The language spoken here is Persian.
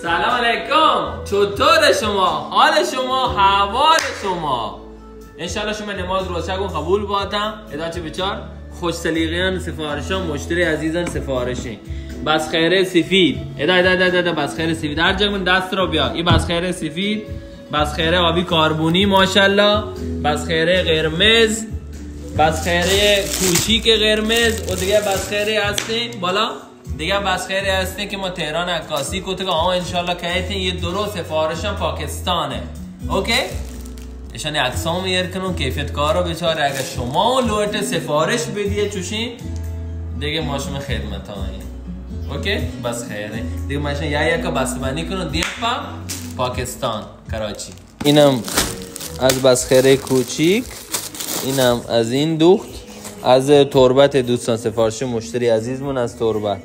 سلام علیکم. چطور شما؟ حال شما؟ حوال شما؟ انشالله شما نماز روزشون قبول بادم. اداچه بچار خوش سلیقیان سفارشان مشتری عزیزان سفارشی بس خیره سفید ادا بس خیره سفید هر جا من دست رو بیا. این بس خیره سفید، بس خیره آبی کاربونی ماشاءالله، بس خیره قرمز، بس خیره کوچیک قرمز و دیگه بس خیره هستی بالا دیگه بس خیره هستی که ما تهران عکاسی کتگا انشالله که یه درست سفارشان پاکستانه. اوکی اشان عکسام میار کنون کیفیت کارو بچاره. اگر شما لوت سفارش بدیه چوشین دیگه ما شما خدمت هایی. اوکی بس خیره دیگه ما یا که بس بندی کنون دیگه پاکستان کراچی. اینم از بس خیره کوچیک، اینم از این دوخت از تربت دوستان سفارش مشتری عزیزمون از تربت.